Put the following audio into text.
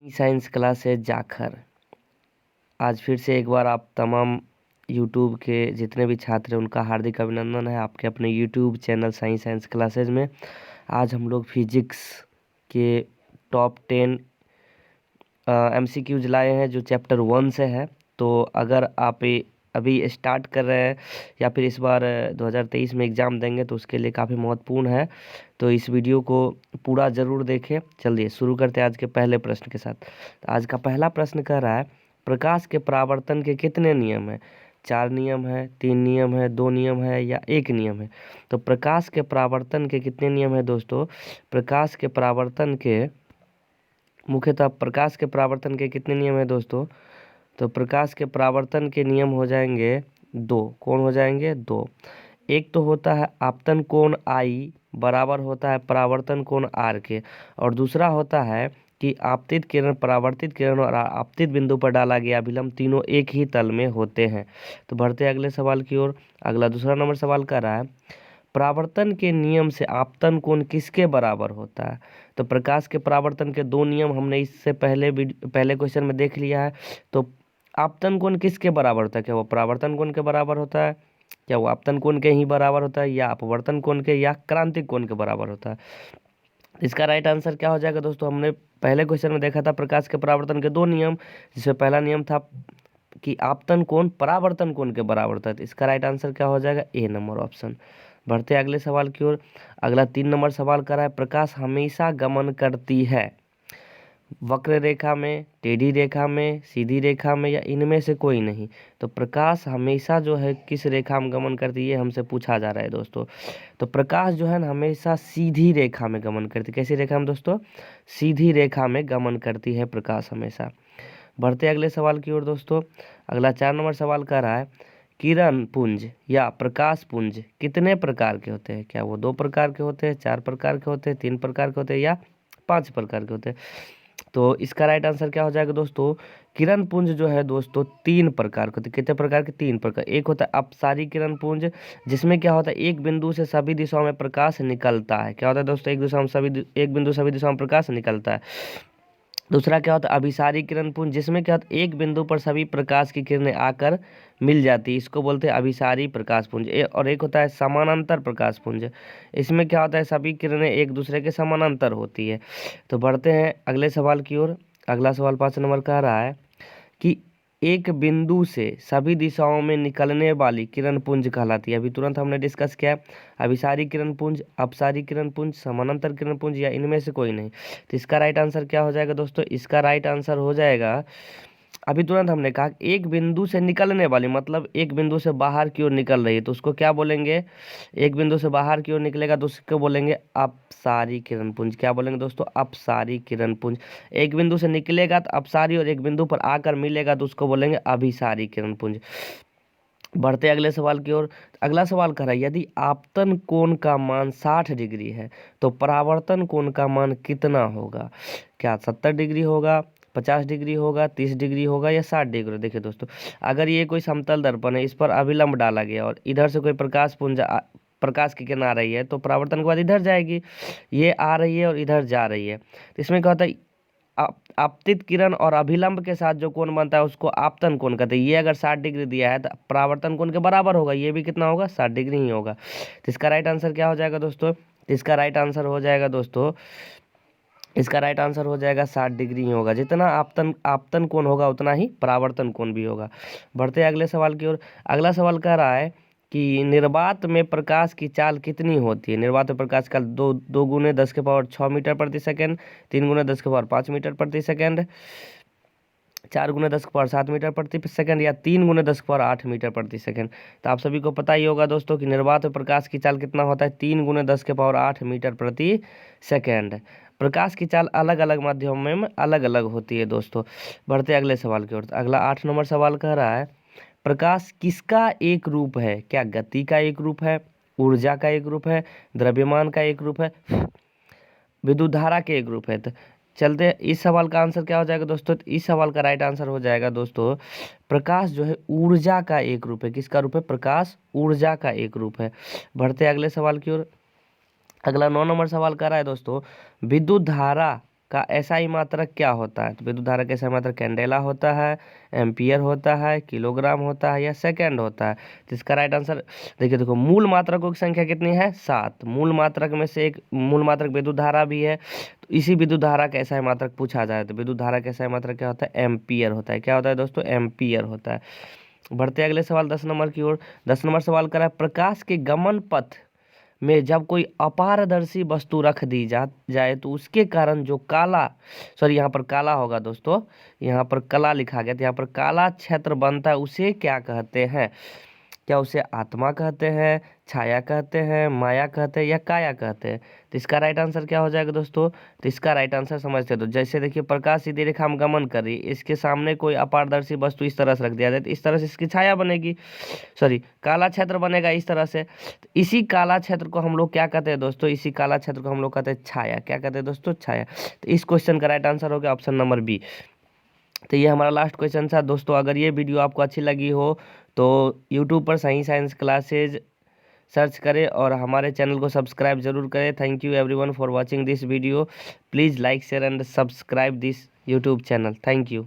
Science classes Jakhar आज फिर से एक बार आप तमाम यूट्यूब के जितने भी छात्र हैं उनका हार्दिक अभिनंदन है आपके अपने यूट्यूब चैनल साइंस क्लासेज में। आज हम लोग फिजिक्स के टॉप 10 MCQs लाए हैं जो चैप्टर 1 से है। तो अगर आप अभी स्टार्ट कर रहे हैं या फिर इस बार 2023 में एग्ज़ाम देंगे तो उसके लिए काफ़ी महत्वपूर्ण है, तो इस वीडियो को पूरा ज़रूर देखें। चलिए शुरू करते हैं आज के पहले प्रश्न के साथ। आज का पहला प्रश्न कह रहा है प्रकाश के परावर्तन के कितने नियम हैं? 4 नियम है, 3 नियम है, 2 नियम है या 1 नियम है? तो प्रकाश के परावर्तन के कितने नियम है दोस्तों? प्रकाश के परावर्तन के मुख्यतः प्रकाश के परावर्तन के कितने नियम है दोस्तों? तो प्रकाश के परावर्तन के नियम हो जाएंगे 2। कौन हो जाएंगे? 2। एक तो होता है आपतन कोण I बराबर होता है परावर्तन कोण R के, और दूसरा होता है कि आपतित किरण, परावर्तित किरण और आपतित बिंदु पर डाला गया अभिलंब तीनों एक ही तल में होते हैं। तो बढ़ते हैं अगले सवाल की ओर। अगला दूसरा नंबर सवाल कर रहा है परावर्तन के नियम से आपतन कोण किसके बराबर होता है? तो प्रकाश के परावर्तन के 2 नियम हमने इससे पहले क्वेश्चन में देख लिया है। तो आपतन कोण किसके बराबर होता है? क्या वो परावर्तन कोण के बराबर होता है, क्या वो आपतन कोण के ही बराबर होता है, या अपवर्तन कोण के, या क्रांतिक कोण के बराबर होता है? इसका राइट आंसर क्या हो जाएगा दोस्तों? हमने पहले क्वेश्चन में देखा था प्रकाश के परावर्तन के 2 नियम, जिसमें पहला नियम था कि आपतन कोण परावर्तन कोण के बराबर होता है। तो इसका राइट आंसर क्या हो जाएगा? ए नंबर ऑप्शन। बढ़ते अगले सवाल की ओर। अगला 3 नंबर सवाल कर रहा है प्रकाश हमेशा गमन करती है वक्र रेखा में, टेढ़ी रेखा में, सीधी रेखा में, या इनमें से कोई नहीं? तो प्रकाश हमेशा जो है किस रेखा में गमन करती है हमसे पूछा जा रहा है दोस्तों। तो प्रकाश जो है ना हमेशा सीधी रेखा में गमन करती है। कैसी रेखा में दोस्तों? सीधी रेखा में गमन करती है प्रकाश हमेशा। बढ़ते अगले सवाल की ओर दोस्तों। अगला 4 नंबर सवाल कर रहा है किरण पुंज या प्रकाश पुंज कितने प्रकार के होते हैं? क्या वो 2 प्रकार के होते हैं, 4 प्रकार के होते हैं, 3 प्रकार के होते हैं, या 5 प्रकार के होते हैं? तो इसका राइट आंसर क्या हो जाएगा दोस्तों? किरण पुंज जो है दोस्तों 3 प्रकार के होते हैं। कितने प्रकार के? 3 प्रकार। एक होता है अपसारी किरण पुंज, जिसमें क्या होता है एक बिंदु से सभी दिशाओं में प्रकाश निकलता है। क्या होता है दोस्तों? एक बिंदु सभी दिशाओं में प्रकाश निकलता है। दूसरा क्या होता है अभिसारी किरण पुंज, जिसमें क्या होता है एक बिंदु पर सभी प्रकाश की किरणें आकर मिल जाती है, इसको बोलते हैं अभिसारी प्रकाश पुंज। और एक होता है समानांतर प्रकाश पुंज, इसमें क्या होता है सभी किरणें एक दूसरे के समानांतर होती है। तो बढ़ते हैं अगले सवाल की ओर। अगला सवाल 5 नंबर का रहा है कि एक बिंदु से सभी दिशाओं में निकलने वाली किरण पुंज कहलाती है। अभी तुरंत हमने डिस्कस किया है अभिसारी किरण पुंज, अपसारी किरण पुंज, समानांतर किरण पुंज, या इनमें से कोई नहीं? तो इसका राइट आंसर क्या हो जाएगा दोस्तों? इसका राइट आंसर हो जाएगा, अभी तुरंत हमने कहा एक बिंदु से निकलने वाली, मतलब एक बिंदु से बाहर की ओर निकल रही है, तो उसको क्या बोलेंगे? एक बिंदु से बाहर की ओर निकलेगा तो उसको बोलेंगे अपसारी किरण पुंज। क्या बोलेंगे दोस्तों? अपसारी किरण पुंज। एक बिंदु से निकलेगा तो अपसारी, और एक बिंदु पर आकर मिलेगा तो उसको बोलेंगे अभिसारी किरण पुंज। बढ़ते अगले सवाल की ओर। अगला सवाल कर रहा है यदि आपतन कोण का मान 60 डिग्री है तो परावर्तन कोण का मान कितना होगा? क्या 70 डिग्री होगा, 50 डिग्री होगा, 30 डिग्री होगा, या 60 डिग्री? देखिए दोस्तों, अगर ये कोई समतल दर्पण है, इस पर अभिलंब डाला गया और इधर से कोई प्रकाश की किरण आ रही है, तो परावर्तन के बाद इधर जाएगी, ये आ रही है और इधर जा रही है, तो इसमें क्या होता है आपतित किरण और अभिलंब के साथ जो कोण बनता है उसको आपतन कोण कहते हैं। ये अगर 60 डिग्री दिया है तो परावर्तन कोण के बराबर होगा, ये भी कितना होगा? 60 डिग्री ही होगा। तो इसका राइट आंसर क्या हो जाएगा दोस्तों? इसका राइट आंसर हो जाएगा दोस्तों, इसका राइट आंसर हो जाएगा 60 डिग्री ही होगा। जितना आपतन कोण होगा उतना ही परावर्तन कोण भी होगा। बढ़ते अगले सवाल की ओर। अगला सवाल कह रहा है कि निर्वात में प्रकाश की चाल कितनी होती है? निर्वात में प्रकाश का 2 गुने 10 के पावर 6 मीटर प्रति सेकंड, 3 गुने 10 के पावर 5 मीटर प्रति सेकंड, 4 गुने 10 के पावर 7 मीटर प्रति सेकंड, या 3 गुने 10 के पावर 8 मीटर प्रति सेकंड। तो आप सभी को पता ही होगा दोस्तों कि निर्वात में प्रकाश की चाल कितना होता है? 3 गुने 10 के पावर 8 मीटर प्रति सेकंड। प्रकाश की चाल अलग अलग माध्यमों में अलग अलग होती है दोस्तों। बढ़ते अगले सवाल की ओर। अगला 8 नंबर सवाल कह रहा है प्रकाश किसका एक रूप है? क्या गति का एक रूप है, ऊर्जा का एक रूप है, द्रव्यमान का एक रूप है, विद्युत धारा के एक रूप है? तो चलते हैं, इस सवाल का आंसर क्या हो जाएगा दोस्तों? इस सवाल का राइट आंसर हो जाएगा दोस्तों प्रकाश जो है ऊर्जा का एक रूप है। किसका रूप है? प्रकाश ऊर्जा का एक रूप है। बढ़ते अगले सवाल की ओर। अगला 9 नंबर सवाल कर रहा है दोस्तों विद्युत धारा का एसआई मात्रक क्या होता है? तो विद्युत धारा का एसआई मात्रक कैंडेला होता है, एम्पियर होता है, किलोग्राम होता है या सेकेंड होता है? तो इसका राइट आंसर देखिए, देखो मूल मात्रकों की संख्या कितनी है? 7। मूल मात्रक में से एक मूल मात्रक विद्युत धारा भी है। तो इसी विद्युत धारा का एसआई मात्रक पूछा जाए तो विद्युत धारा का एसआई मात्रक क्या होता है? एम्पियर होता है। क्या होता है दोस्तों? एम्पियर होता है। बढ़ते अगले सवाल 10 नंबर की ओर। 10 नंबर सवाल करा है, प्रकाश के गमन पथ में जब कोई अपारदर्शी वस्तु रख दी जाए तो उसके कारण जो काला, सॉरी यहाँ पर काला होगा दोस्तों, यहाँ पर कला लिखा गया, तो यहाँ पर काला क्षेत्र बनता है, उसे क्या कहते हैं? क्या उसे आत्मा कहते हैं, छाया कहते हैं, माया कहते हैं या काया कहते हैं? तो इसका राइट आंसर क्या हो जाएगा दोस्तों? तो इसका राइट आंसर समझते हो तो जैसे देखिए, प्रकाश सीधी रेखा में गमन कर रही है, इसके सामने कोई अपारदर्शी वस्तु इस तरह से रख दिया जाए तो इस तरह से इसकी छाया बनेगी, सॉरी काला क्षेत्र बनेगा इस तरह से। तो इसी काला क्षेत्र को हम लोग क्या कहते हैं दोस्तों? इसी काला क्षेत्र को हम लोग कहते हैं छाया। क्या कहते हैं दोस्तों? छाया। तो इस क्वेश्चन का राइट आंसर हो गया ऑप्शन नंबर बी। तो ये हमारा लास्ट क्वेश्चन था दोस्तों। अगर ये वीडियो आपको अच्छी लगी हो तो यूट्यूब पर सही साइंस क्लासेज सर्च करें और हमारे चैनल को सब्सक्राइब जरूर करें। Thank you everyone for watching this video. Please like share and subscribe this YouTube channel. Thank you.